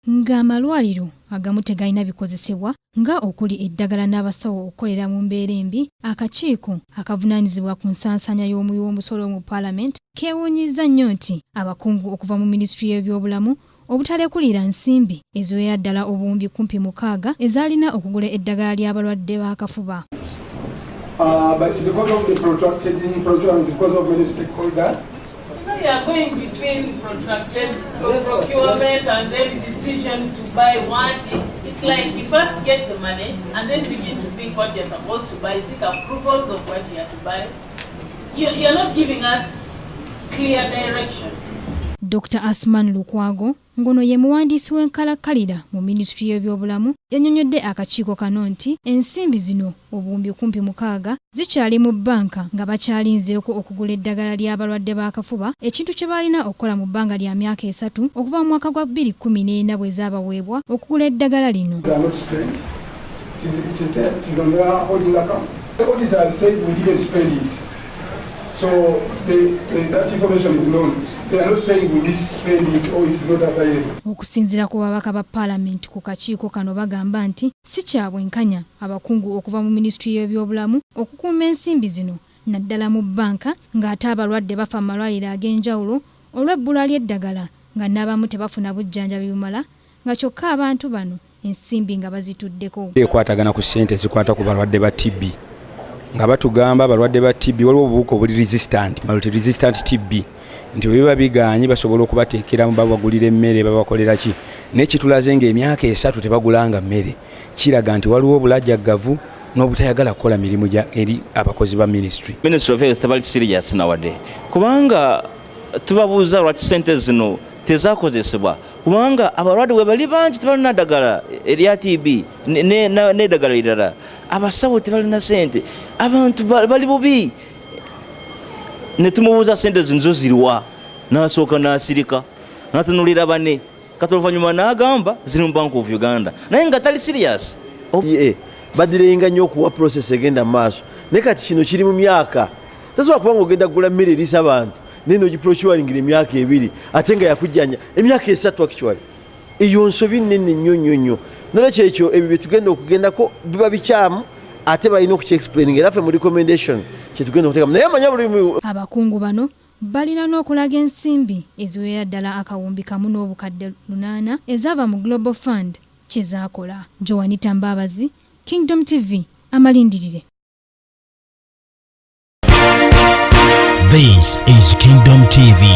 Ng'amalwaliro agamu tegalina bikozesebwa nga okuli eddagala n'abasawo okukolera mu mbeera embi, akakiiko akavunaanyizibwa ku nsaasaanya y'omuwi w'omusolo mu Paalamenti keewuunyizza nnyo nti abakungu okuva mu Minisitule y'ebyobulamu obutalekulira nsimbi eziwera ddala obuwumbi 16 ezaalina okugula eddagala ly'abalwadde b'akafuba. But because of the protracted program, because of many stakeholders, you are going between protracted procurement and then decisions to buy one. It's like you first get the money and then begin to think what you're supposed to buy, seek approvals of what you have to buy. You're not giving us clear direction. Dr. Asman Lukwago ngono ye muwandiisi w'enkalakkalira mu Minisitule y'ebyobulamu yannyonnyodde akakiiko kano nti ensimbi zino obuwumbi 16 zikyali mu bbanka nga bakyalinzeeko okugula eddagala ly'abalwadde b'akafuba, ekintu kye balina okukola mu bbanga lya myaka 3 okuva mu mwaka gwa 2014 bwe zaabaweebwa okugula eddagala lino. So that information is known. They are not saying we misspend it or it is not available. Okusinziira ku babaka ba Paalamenti ku kakiiko kano bagamba nti si kya bwenkanya abakungu okuva mu Minisitule y'ebyobulamu okukuuma ensimbi zino naddala mu bbanka ng'ate abalwadde bafa mu malwaliro ag'enjawulo olw'ebbula ly'eddagala nga n'abamu tebafuna bujjanjabi bumala nga kyokka abantu bano ensimbi nga bazituddeko. Ekwatagana ku ssente zikwata ku balwadde ba TB. Nga batugamba abalwadde ba TB waliwo obuwuka obuli resistant, multi-resistant TB. Nti bwe biba biganye basobola okubateekeramu babagulira emmere babakolera ki. N'ekitulaze ng'emyaka 3 tebagulanga mmere. Kiraga nti waliwo obulajjaggavu n'obutayagala kukola mirimu eri abakozi ba ministry. Ministry of Health tebali serious nawadde. Kubanga tubabuuza lwaki ssente zino tezakozesebwa. Kubanga abalwadde bwe bali bangi tebalina ddagala erya TB n'eddagala erirala. Abasawo tebalina sente, abantu bali bubi. Ne tumubuuza sente zino ziriwa, n'asooka n'asirika n'atunulira bane kati oluvannyuma n'agamba ziri mu Bank of Uganda naye nga tali serious. Badirenga nnyo okuwa process egenda mu maaso naye kati kino kiri mu myaka tasobola kubanga ogenda kugula mmere erisa abantu naye n'ogiprocuringira emyaka 2 ate nga yakujjanya emyaka 3 actually. Eyo nsobi nnene nnyo nolwekyo ekyo ebyo bye tugenda okugendako biba bikyamu ate balina okukyexplaining era ffe mu recommendation kye tugenda okuteekamu naye amanya buli abakungu bano balina n'okulaga ensimbi eziwera ddala akawumbi kamu n'obukadde 8 ezaava mu Global Fund kye zaakola. Joanita Mbabazi, Kingdom TV, amalindirire. This is Kingdom TV.